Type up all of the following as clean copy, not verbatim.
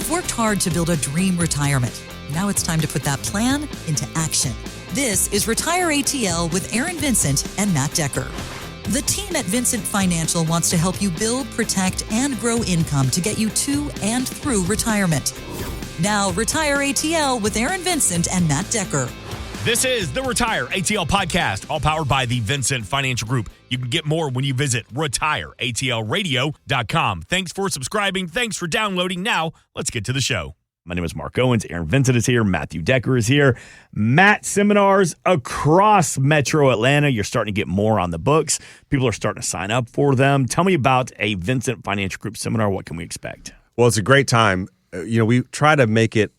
You've worked hard to build a dream retirement. Now it's time to put that plan into action. This is Retire ATL with Aaron Vincent and Matt Decker. The team at Vincent Financial wants to help you build, protect, and grow income to get you to and through retirement. Now, Retire ATL with Aaron Vincent and Matt Decker. This is the Retire ATL podcast, all powered by the Vincent Financial Group. You can get more when you visit retireatlradio.com. Thanks for subscribing. Thanks for downloading. Now, let's get to the show. My name is Mark Owens. Aaron Vincent is here. Matthew Decker is here. Matt, seminars across Metro Atlanta. You're starting to get more on the books. People are starting to sign up for them. Tell me about a Vincent Financial Group seminar. What can we expect? Well, it's a great time. We try to make it,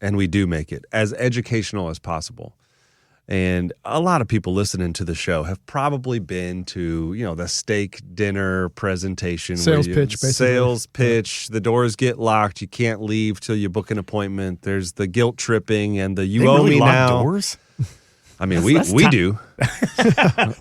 and we do make it, as educational as possible. And a lot of people listening to the show have probably been to, the steak dinner presentation. Sales pitch, basically. Sales pitch. The doors get locked. You can't leave till you book an appointment. There's the guilt tripping and the you they owe really me lock now. Doors? I mean, we do.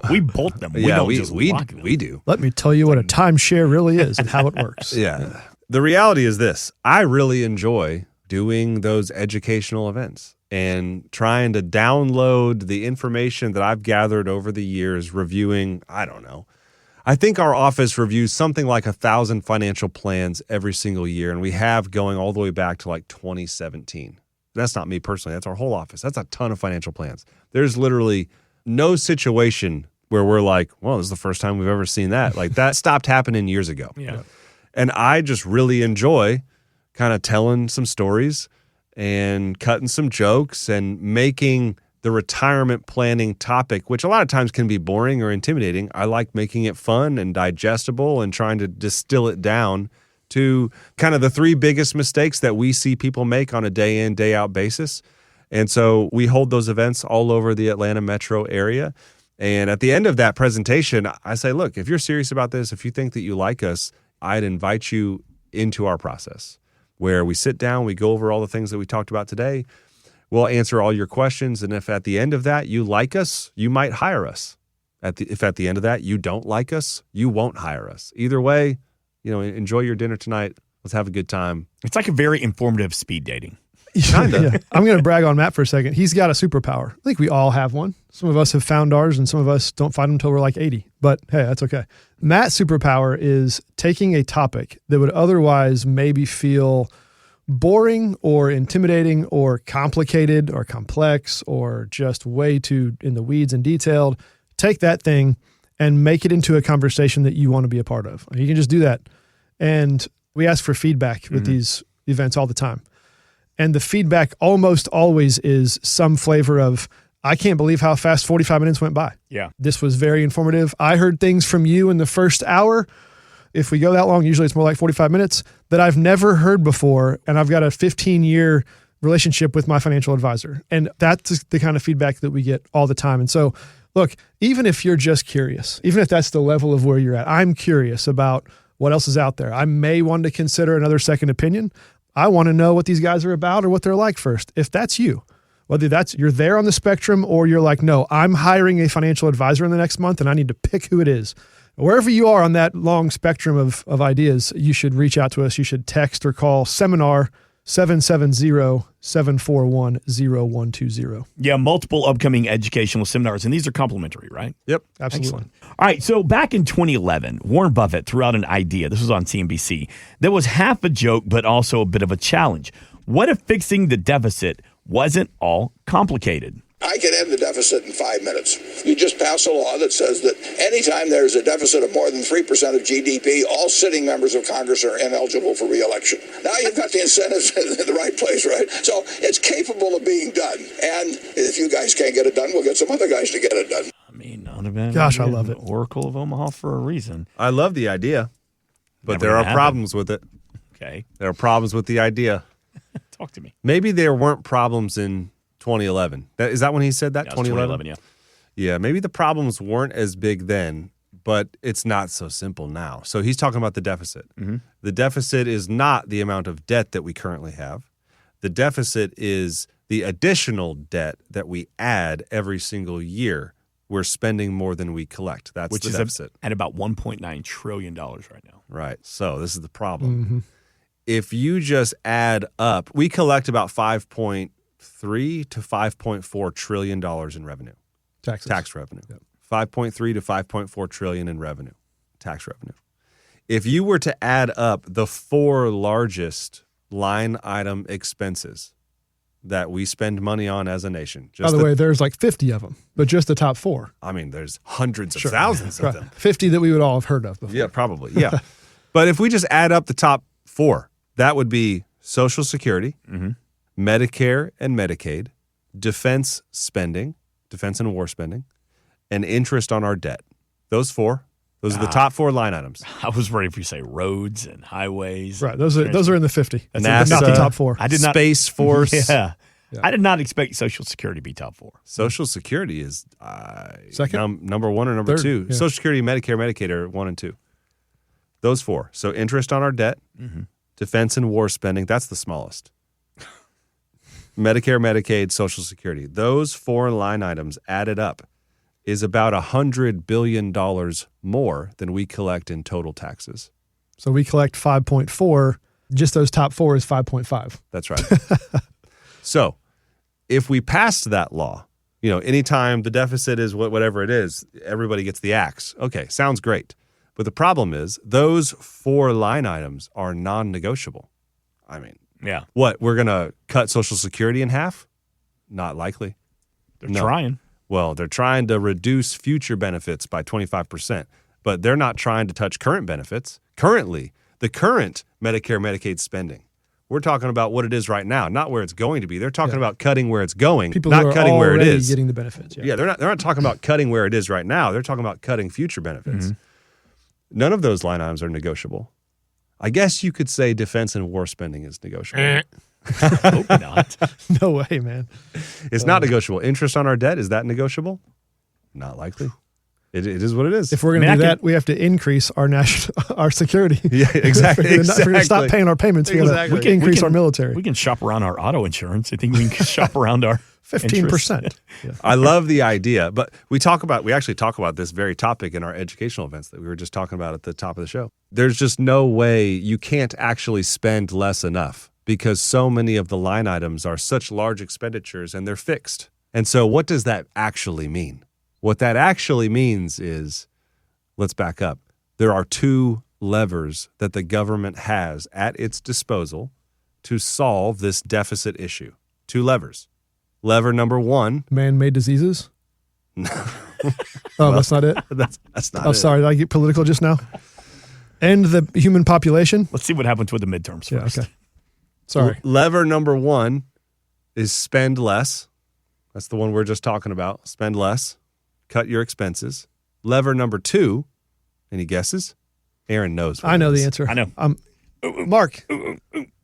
We bolt them. We don't just lock them. We do. Let me tell you what a timeshare really is and how it works. Yeah. The reality is this. I really enjoy doing those educational events and trying to download the information that I've gathered over the years, reviewing, I think our office reviews something like 1,000 financial plans every single year, and we have going all the way back to like 2017. That's not me personally. That's our whole office. That's a ton of financial plans. There's literally no situation where we're like, well, this is the first time we've ever seen that. Like that stopped happening years ago. Yeah. And I just really enjoy kind of telling some stories and cutting some jokes and making the retirement planning topic, which a lot of times can be boring or intimidating. I like making it fun and digestible and trying to distill it down to kind of the three biggest mistakes that we see people make on a day in, day out basis. And so we hold those events all over the Atlanta metro area. And at the end of that presentation, I say, look, if you're serious about this, if you think that you like us, I'd invite you into our process, where we sit down, we go over all the things that we talked about today. We'll answer all your questions. And if at the end of that you like us, you might hire us. If at the end of that you don't like us, you won't hire us. Either way, enjoy your dinner tonight. Let's have a good time. It's like a very informative speed dating. Kinda. Yeah. I'm going to brag on Matt for a second. He's got a superpower. I think we all have one. Some of us have found ours, and some of us don't find them until we're like 80. But hey, that's okay. Matt's superpower is taking a topic that would otherwise maybe feel boring or intimidating or complicated or complex or just way too in the weeds and detailed. Take that thing and make it into a conversation that you want to be a part of. You can just do that. And we ask for feedback with these events all the time. And the feedback almost always is some flavor of, I can't believe how fast 45 minutes went by. Yeah. This was very informative. I heard things from you in the first hour. If we go that long, usually it's more like 45 minutes, that I've never heard before. And I've got a 15-year relationship with my financial advisor. And that's the kind of feedback that we get all the time. And so, look, even if you're just curious, even if that's the level of where you're at, I'm curious about what else is out there. I may want to consider another second opinion. I want to know what these guys are about or what they're like first. If that's you, whether that's you're there on the spectrum or you're like, no, I'm hiring a financial advisor in the next month and I need to pick who it is. Wherever you are on that long spectrum of ideas, you should reach out to us. You should text or call seminar 770-741-0120. Yeah, multiple upcoming educational seminars, and these are complimentary, right? Yep, absolutely. Excellent. All right, so back in 2011, Warren Buffett threw out an idea. This was on CNBC. That was half a joke, but also a bit of a challenge. What if fixing the deficit wasn't all complicated? I can end the deficit in 5 minutes. You just pass a law that says that anytime there's a deficit of more than 3% of GDP, all sitting members of Congress are ineligible for re-election. Now you've got the incentives in the right place, right? So it's capable of being done. And if you guys can't get it done, we'll get some other guys to get it done. I mean, not a bad Gosh, idea. I love it. Oracle of Omaha for a reason. I love the idea, but Never there are happened. problems with it. Okay. There are problems with the idea. Talk to me. Maybe there weren't problems in 2011. Is that when he said that? Yeah, 2011, yeah. Yeah, maybe the problems weren't as big then, but it's not so simple now. So he's talking about the deficit. Mm-hmm. The deficit is not the amount of debt that we currently have. The deficit is the additional debt that we add every single year. We're spending more than we collect. That's the deficit. At about $1.9 trillion right now. Right. So this is the problem. Mm-hmm. if you just add up, we collect about $5.3 to $5.4 trillion in revenue. Tax revenue. Yep. 5.3 to 5.4 trillion in revenue. Tax revenue. If you were to add up the 4 largest line item expenses that we spend money on as a nation. By the way, there's like 50 of them, but just the top 4. I mean, there's hundreds of thousands of them. 50 that we would all have heard of before. Yeah, probably. Yeah. But if we just add up the top 4, that would be Social Security, Medicare and Medicaid, defense spending, defense and war spending, and interest on our debt. Those 4. Those are the top 4 line items. I was ready for you to say roads and highways. Right. Those are in the 50. NASA, not the top 4. I did not. Space Force. Yeah. I did not expect Social Security to be top 4. Social Security is second, number 1 or number third, 2. yeah. Social Security, Medicare, Medicaid are 1 and 2. Those 4. So interest on our debt, defense and war spending, that's the smallest. Medicare, Medicaid, Social Security. Those 4 line items added up is about $100 billion more than we collect in total taxes. So we collect 5.4. Just those top 4 is 5.5. That's right. So if we passed that law, anytime the deficit is whatever it is, everybody gets the axe. Okay, sounds great. But the problem is those 4 line items are non-negotiable. I mean, what, we're going to cut Social Security in half? Not likely. They're trying. Well, they're trying to reduce future benefits by 25%, but they're not trying to touch current benefits. Currently, the current Medicare, Medicaid spending, we're talking about what it is right now, not where it's going to be. They're talking about cutting where it's going, People not who are cutting where it already is. getting the benefits. Yeah, they're not talking about cutting where it is right now. They're talking about cutting future benefits. None of those line items are negotiable. I guess you could say defense and war spending is negotiable. Hope not. No way, man. It's not negotiable. Interest on our debt, is that negotiable? Not likely. It is what it is. If we're going to do that, we have to increase our security. Yeah, exactly. If we're going to stop paying our payments, we got to increase our military. We can shop around our auto insurance. I think we can shop around our 15%. I love the idea, but we actually talk about this very topic in our educational events that we were just talking about at the top of the show. There's just no way you can't actually spend less enough because so many of the line items are such large expenditures and they're fixed. And so what does that actually mean? What that actually means is, let's back up. There are 2 levers that the government has at its disposal to solve this deficit issue. 2 levers. Lever number 1. Man-made diseases? No. That's not it? That's not it. Oh, sorry. Did I get political just now? And the human population? Let's see what happens with the midterms first. Yeah, okay. Sorry. Lever number 1 is spend less. That's the one we're just talking about. Spend less. Cut your expenses. Lever number 2, any guesses? Aaron knows. I know the answer. I know. Mark.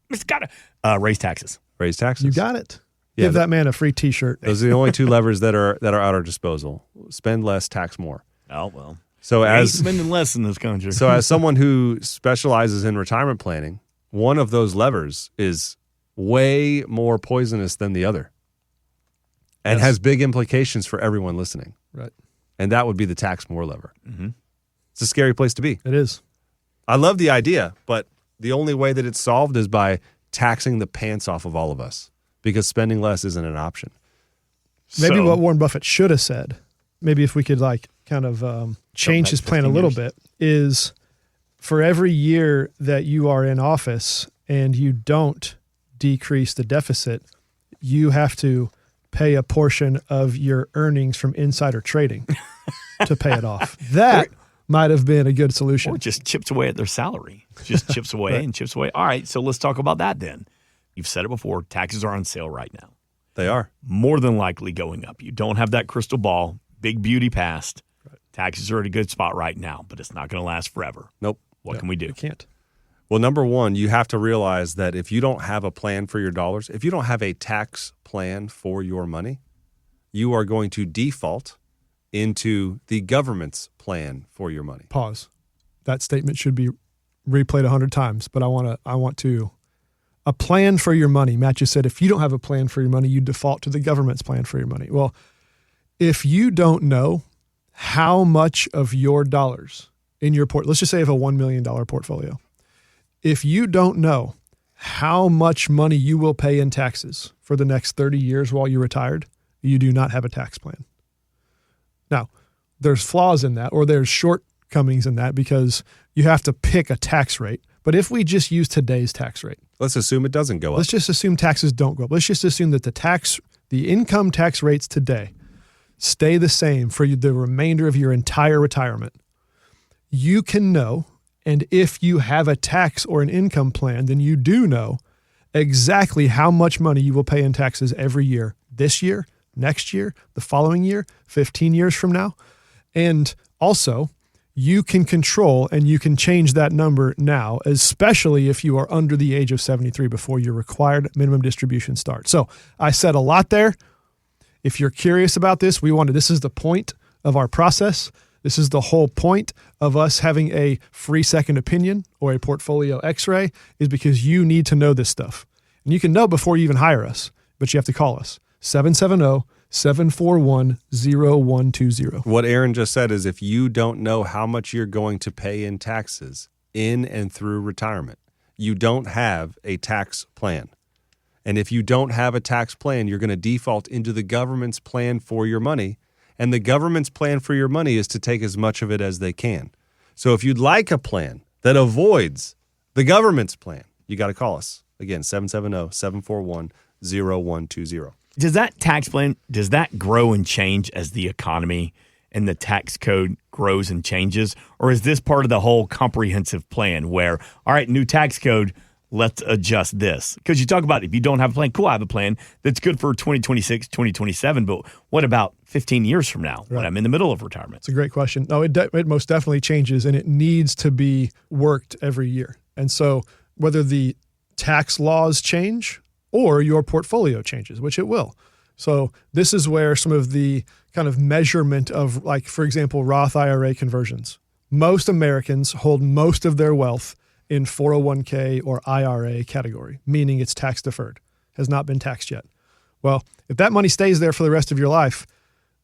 It's got to raise taxes. Raise taxes. You got it. Yeah, Give that man a free T-shirt. Those are the only 2 levers that are at our disposal. Spend less, tax more. Oh, well. So Ain't as spending less in this country. So as someone who specializes in retirement planning, one of those levers is way more poisonous than the other and has big implications for everyone listening. Right. And that would be the tax more lever. It's a scary place to be. It is. I love the idea, but the only way that it's solved is by taxing the pants off of all of us because spending less isn't an option. Maybe what Warren Buffett should have said, maybe if we could kind of change his plan a little bit, is for every year that you are in office and you don't decrease the deficit, you have to pay a portion of your earnings from insider trading to pay it off. That might have been a good solution. Or just chips away at their salary. Just chips away and chips away. All right, so let's talk about that then. You've said it before, taxes are on sale right now. They are. More than likely going up. You don't have that crystal ball, big beauty past. Right. Taxes are at a good spot right now, but it's not going to last forever. Nope. What can we do? You can't. Well, number 1, you have to realize that if you don't have a plan for your dollars, if you don't have a tax plan for your money, you are going to default into the government's plan for your money. Pause. That statement should be replayed 100 times, but I want to a plan for your money. Matt just said, if you don't have a plan for your money, you default to the government's plan for your money. Well, if you don't know how much of your dollars in your let's just say you have a $1 million portfolio. If you don't know how much money you will pay in taxes for the next 30 years while you're retired, you do not have a tax plan. Now, there's flaws in that, or there's shortcomings in that, because you have to pick a tax rate. But if we just use today's tax rate, Let's assume it doesn't go up. let's just assume taxes don't go up. Let's just assume that the income tax rates today stay the same for the remainder of your entire retirement. You can know, and if you have a tax or an income plan, then you do know exactly how much money you will pay in taxes every year, this year, next year, the following year, 15 years from now. And also, you can control and you can change that number now, especially if you are under the age of 73 before your required minimum distribution starts. So I said a lot there. If you're curious about this, this is the point of our process. This is the whole point of us having a free second opinion or a portfolio x-ray, is because you need to know this stuff. And you can know before you even hire us, but you have to call us. 770-741-0120. What Aaron just said is, if you don't know how much you're going to pay in taxes in and through retirement, you don't have a tax plan. And if you don't have a tax plan, you're going to default into the government's plan for your money. And the government's plan for your money is to take as much of it as they can. So if you'd like a plan that avoids the government's plan, you got to call us. Again, 770-741-0120. Does that tax plan, does that grow and change as the economy and the tax code grows and changes? Or is this part of the whole comprehensive plan where, all right, new tax code, let's adjust this? Because you talk about, if you don't have a plan, cool, I have a plan that's good for 2026, 2027, but what about 15 years from now when I'm in the middle of retirement? It's a great question. No, it most definitely changes, and it needs to be worked every year. And so whether the tax laws change or your portfolio changes, which it will. So this is where some of the kind of measurement of, like, for example, Roth IRA conversions. Most Americans hold most of their wealth in 401k or IRA category, meaning it's tax deferred, has not been taxed yet. Well, if that money stays there for the rest of your life,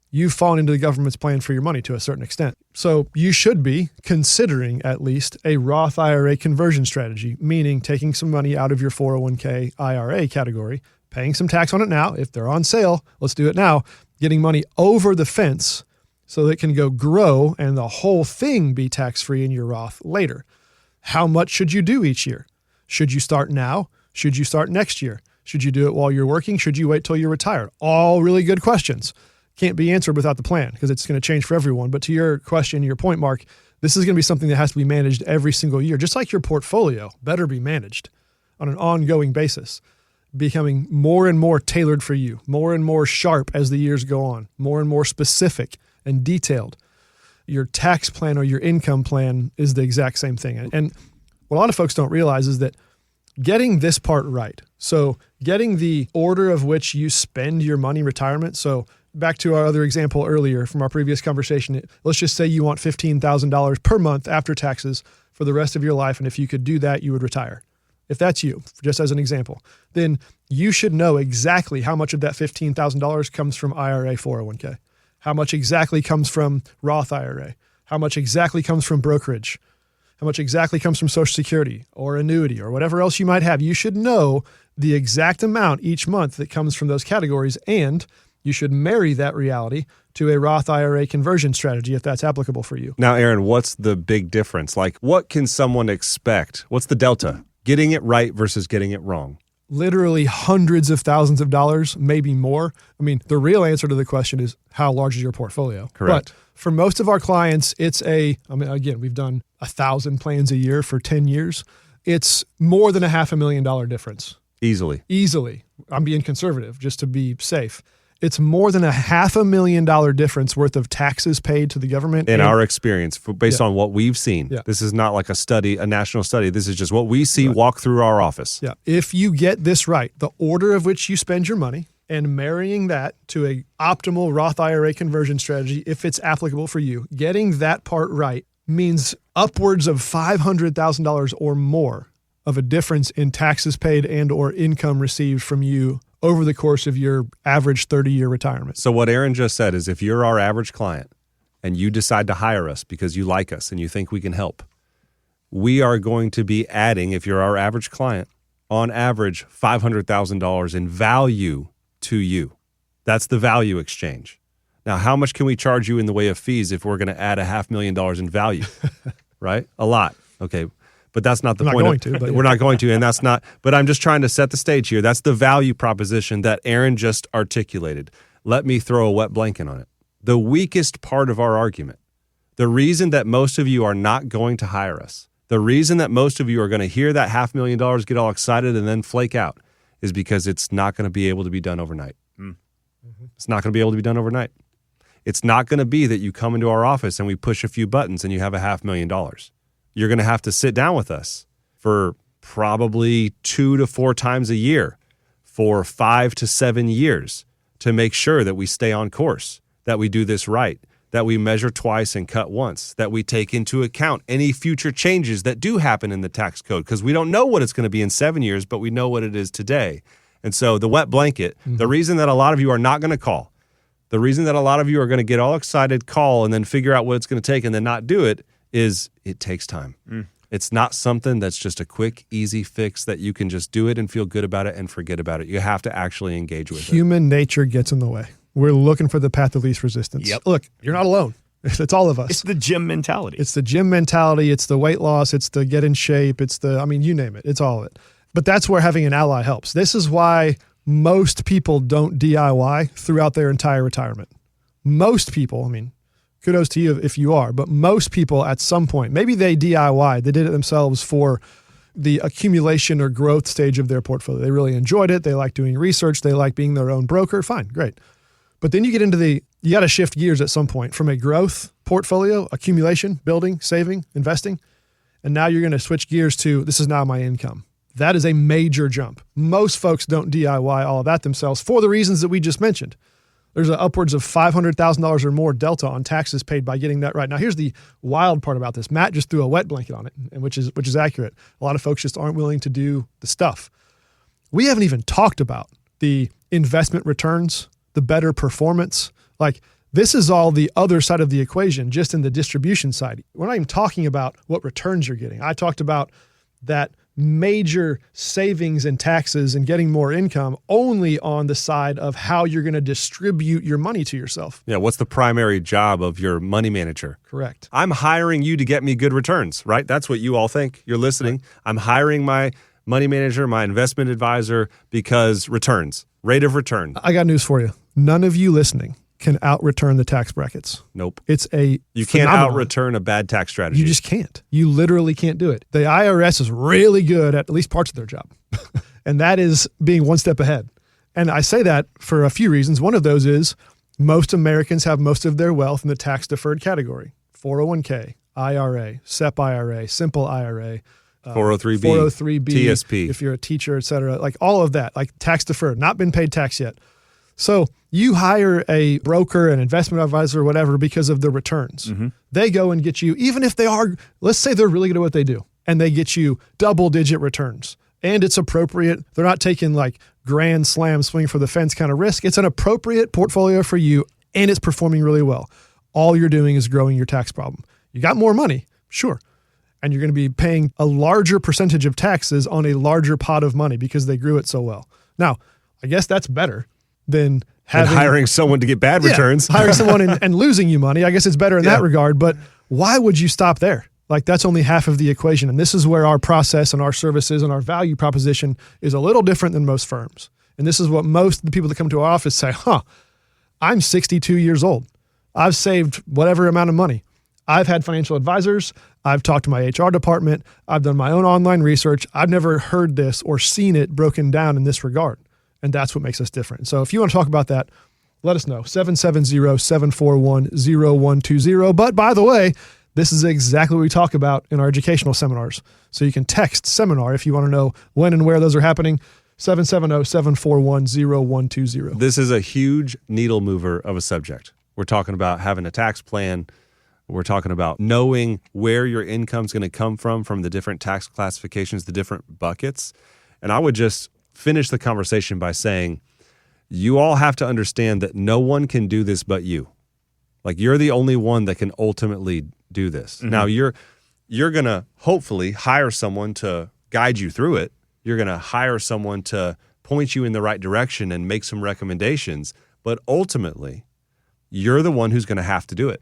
you've fallen into the government's plan for your money to a certain extent. So you should be considering at least a Roth IRA conversion strategy, meaning taking some money out of your 401k IRA category, paying some tax on it now. If they're on sale, let's do it now. Getting money over the fence so that it can go grow and the whole thing be tax-free in your Roth later. How much should you do each year? Should you start now? Should you start next year? Should you do it while you're working? Should you wait till you're retired? All really good questions. Can't be answered without the plan because it's going to change for everyone. But to your question, your point, Mark, this is going to be something that has to be managed every single year, just like your portfolio better be managed on an ongoing basis, becoming more and more tailored for you, more and more sharp as the years go on, more and more specific and detailed. Your tax plan or your income plan is the exact same thing. And what a lot of folks don't realize is that getting this part right, so getting the order of which you spend your money in retirement, so back to our other example earlier from our previous conversation, let's just say you want $15,000 per month after taxes for the rest of your life. And if you could do that, you would retire. If that's you, just as an example, then you should know exactly how much of that $15,000 comes from IRA 401k, how much exactly comes from Roth IRA, how much exactly comes from brokerage, how much exactly comes from Social Security or annuity or whatever else you might have. You should know the exact amount each month that comes from those categories, and you should marry that reality to a Roth IRA conversion strategy if that's applicable for you. Now, Aaron, what's the big difference? Like, what can someone expect? What's the delta? Getting it right versus getting it wrong? Literally hundreds of thousands of dollars, maybe more. I mean, the real answer to the question is, how large is your portfolio? Correct. But for most of our clients, again, we've done 1,000 plans a year for 10 years. It's more than $500,000 difference. Easily. I'm being conservative just to be safe. It's more than $500,000 difference worth of taxes paid to the government. In our experience, based on what we've seen. Yeah. This is not like a study, a national study. This is just what we see walk through our office. Yeah. If you get this right, the order of which you spend your money and marrying that to a optimal Roth IRA conversion strategy, if it's applicable for you, getting that part right means upwards of $500,000 or more of a difference in taxes paid and or income received from you over the course of your average 30-year retirement. So what Aaron just said is, if you're our average client and you decide to hire us because you like us and you think we can help, we are going to be adding, if you're our average client, on average, $500,000 in value to you. That's the value exchange. Now, how much can we charge you in the way of fees if we're going to add $500,000 in value? Right? A lot. Okay. But that's not the point. We're not going to, and that's not, but I'm just trying to set the stage here. That's the value proposition that Aaron just articulated. Let me throw a wet blanket on it. The weakest part of our argument, the reason that most of you are not going to hire us, the reason that most of you are going to hear that $500,000 get all excited and then flake out is because it's not going to be able to be done overnight. It's not going to be able to be done overnight. It's not going to be that you come into our office and we push a few buttons and you have $500,000. You're going to have to sit down with us for probably 2 to 4 times a year for 5 to 7 years to make sure that we stay on course, that we do this right, that we measure twice and cut once, that we take into account any future changes that do happen in the tax code, because we don't know what it's going to be in 7 years, but we know what it is today. And so the wet blanket, the reason that a lot of you are not going to call, the reason that a lot of you are going to get all excited, call, and then figure out what it's going to take and then not do it is it takes time. It's not something that's just a quick, easy fix that you can just do it and feel good about it and forget about it. You have to actually engage with it. Human nature gets in the way. We're looking for the path of least resistance. Yep. Look, you're not alone. It's all of us. It's the gym mentality. It's the gym mentality. It's the weight loss. It's the get in shape. It's the, you name it. It's all of it. But that's where having an ally helps. This is why most people don't DIY throughout their entire retirement. Most people, kudos to you if you are, but most people at some point, maybe they DIY, they did it themselves for the accumulation or growth stage of their portfolio. They really enjoyed it. They like doing research. They like being their own broker. Fine, great. But then you get into you got to shift gears at some point from a growth portfolio, accumulation, building, saving, investing. And now you're going to switch gears to this is now my income. That is a major jump. Most folks don't DIY all of that themselves for the reasons that we just mentioned. There's upwards of $500,000 or more delta on taxes paid by getting that right. Now, here's the wild part about this. Matt just threw a wet blanket on it, and which is accurate. A lot of folks just aren't willing to do the stuff. We haven't even talked about the investment returns, the better performance. Like, this is all the other side of the equation, just in the distribution side. We're not even talking about what returns you're getting. I talked about that major savings in taxes and getting more income only on the side of how you're going to distribute your money to yourself. Yeah, what's the primary job of your money manager? Correct. I'm hiring you to get me good returns, right? That's what you all think. You're listening. I'm hiring my money manager, my investment advisor, because returns, rate of return. I got news for you. None of you listening can out-return the tax brackets. Nope. It's You can't out-return a bad tax strategy. You just can't. You literally can't do it. The IRS is really good at least parts of their job. And that is being one step ahead. And I say that for a few reasons. One of those is most Americans have most of their wealth in the tax-deferred category. 401k, IRA, SEP IRA, simple IRA, 403B, TSP. If you're a teacher, et cetera, like all of that, like tax-deferred, not been paid tax yet. So you hire a broker, an investment advisor, or whatever, because of the returns. Mm-hmm. They go and get you, even if they are, let's say they're really good at what they do, and they get you double-digit returns. And it's appropriate. They're not taking like grand slam swing for the fence kind of risk. It's an appropriate portfolio for you, and it's performing really well. All you're doing is growing your tax problem. You got more money, sure. And you're going to be paying a larger percentage of taxes on a larger pot of money because they grew it so well. Now, I guess that's better than hiring someone to get bad returns. Hiring someone and losing you money. I guess it's better in that regard, but why would you stop there? Like, that's only half of the equation. And this is where our process and our services and our value proposition is a little different than most firms. And this is what most of the people that come to our office say, I'm 62 years old. I've saved whatever amount of money. I've had financial advisors. I've talked to my HR department. I've done my own online research. I've never heard this or seen it broken down in this regard. And that's what makes us different. So if you want to talk about that, let us know. 770-741-0120. But by the way, this is exactly what we talk about in our educational seminars. So you can text seminar if you want to know when and where those are happening. 770-741-0120. This is a huge needle mover of a subject. We're talking about having a tax plan. We're talking about knowing where your income's going to come from the different tax classifications, the different buckets. And I would just finish the conversation by saying, you all have to understand that no one can do this but you. Like, you're the only one that can ultimately do this. Mm-hmm. Now, you're going to hopefully hire someone to guide you through it. You're going to hire someone to point you in the right direction and make some recommendations. But ultimately, you're the one who's going to have to do it.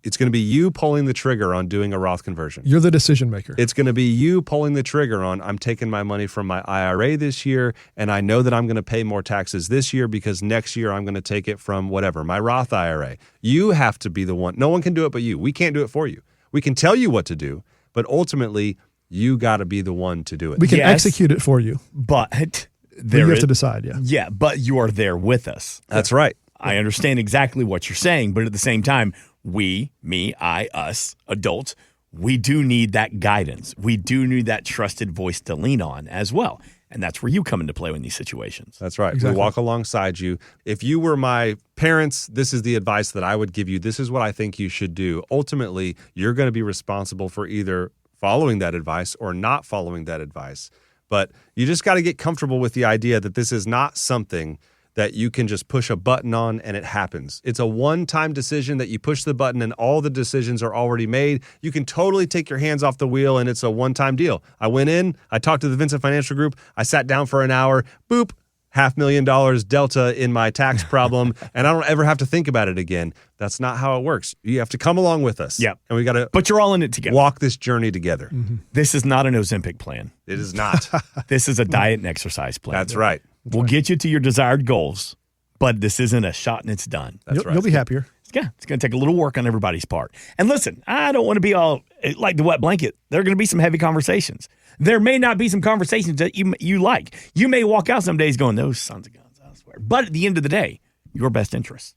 It's going to be you pulling the trigger on doing a Roth conversion. You're the decision maker. It's going to be you pulling the trigger on, I'm taking my money from my IRA this year, and I know that I'm going to pay more taxes this year because next year I'm going to take it from whatever, my Roth IRA. You have to be the one. No one can do it but you. We can't do it for you. We can tell you what to do, but ultimately, you got to be the one to do it. We can execute it for you. But you have to decide, yeah. Yeah, but you are there with us. That's right. I understand exactly what you're saying, but at the same time, we, me, I, us, adults, we do need that guidance. We do need that trusted voice to lean on as well. And that's where you come into play in these situations. That's right. Exactly. We walk alongside you. If you were my parents, this is the advice that I would give you. This is what I think you should do. Ultimately, you're going to be responsible for either following that advice or not following that advice. But you just got to get comfortable with the idea that this is not something that you can just push a button on and it happens. It's a one-time decision that you push the button and all the decisions are already made. You can totally take your hands off the wheel and it's a one-time deal. I went in, I talked to the Vincent Financial Group, I sat down for an hour, boop, $500,000 delta in my tax problem, and I don't ever have to think about it again. That's not how it works. You have to come along with us. Yep. And we got to But you're all in it together. walk this journey together. Mm-hmm. This is not an Ozempic plan. It is not. This is a diet and exercise plan. That's right. We'll get you to your desired goals, but this isn't a shot and it's done. That's right. You'll be happier. Yeah, it's going to take a little work on everybody's part. And listen, I don't want to be all like the wet blanket. There are going to be some heavy conversations. There may not be some conversations that you like. You may walk out some days going, those sons of guns, I swear. But at the end of the day, your best interest.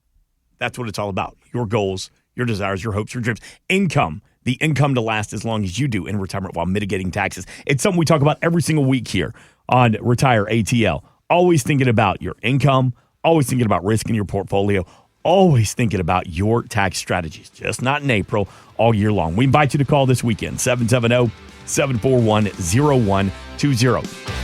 That's what it's all about. Your goals, your desires, your hopes, your dreams, income. The income to last as long as you do in retirement while mitigating taxes. It's something we talk about every single week here on Retire ATL. Always thinking about your income, always thinking about risk in your portfolio, always thinking about your tax strategies, just not in April, all year long. We invite you to call this weekend, 770-741-0120.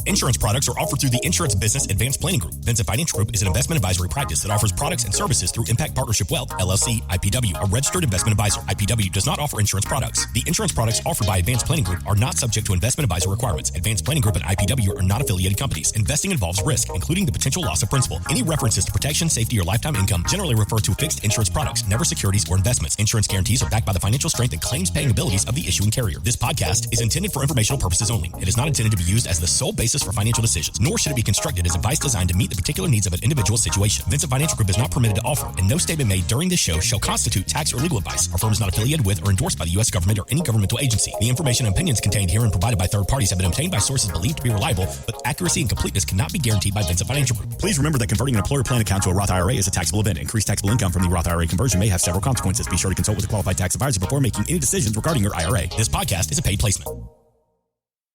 Insurance products are offered through the Insurance Business Advanced Planning Group. Vincent Financial Group is an investment advisory practice that offers products and services through Impact Partnership Wealth, LLC, IPW, a registered investment advisor. IPW does not offer insurance products. The insurance products offered by Advanced Planning Group are not subject to investment advisor requirements. Advanced Planning Group and IPW are not affiliated companies. Investing involves risk, including the potential loss of principal. Any references to protection, safety, or lifetime income generally refer to fixed insurance products, never securities or investments. Insurance guarantees are backed by the financial strength and claims-paying abilities of the issuing carrier. This podcast is intended for informational purposes only. It is not intended to be used as the sole basis for financial decisions, nor should it be constructed as advice designed to meet the particular needs of an individual situation. Vincent Financial Group is not permitted to offer, and no statement made during this show shall constitute tax or legal advice. Our firm is not affiliated with or endorsed by the U.S. government or any governmental agency. The information and opinions contained herein provided by third parties have been obtained by sources believed to be reliable, but accuracy and completeness cannot be guaranteed by Vincent Financial Group. Please remember that converting an employer plan account to a Roth IRA is a taxable event. Increased taxable income from the Roth IRA conversion may have several consequences. Be sure to consult with a qualified tax advisor before making any decisions regarding your IRA. This podcast is a paid placement.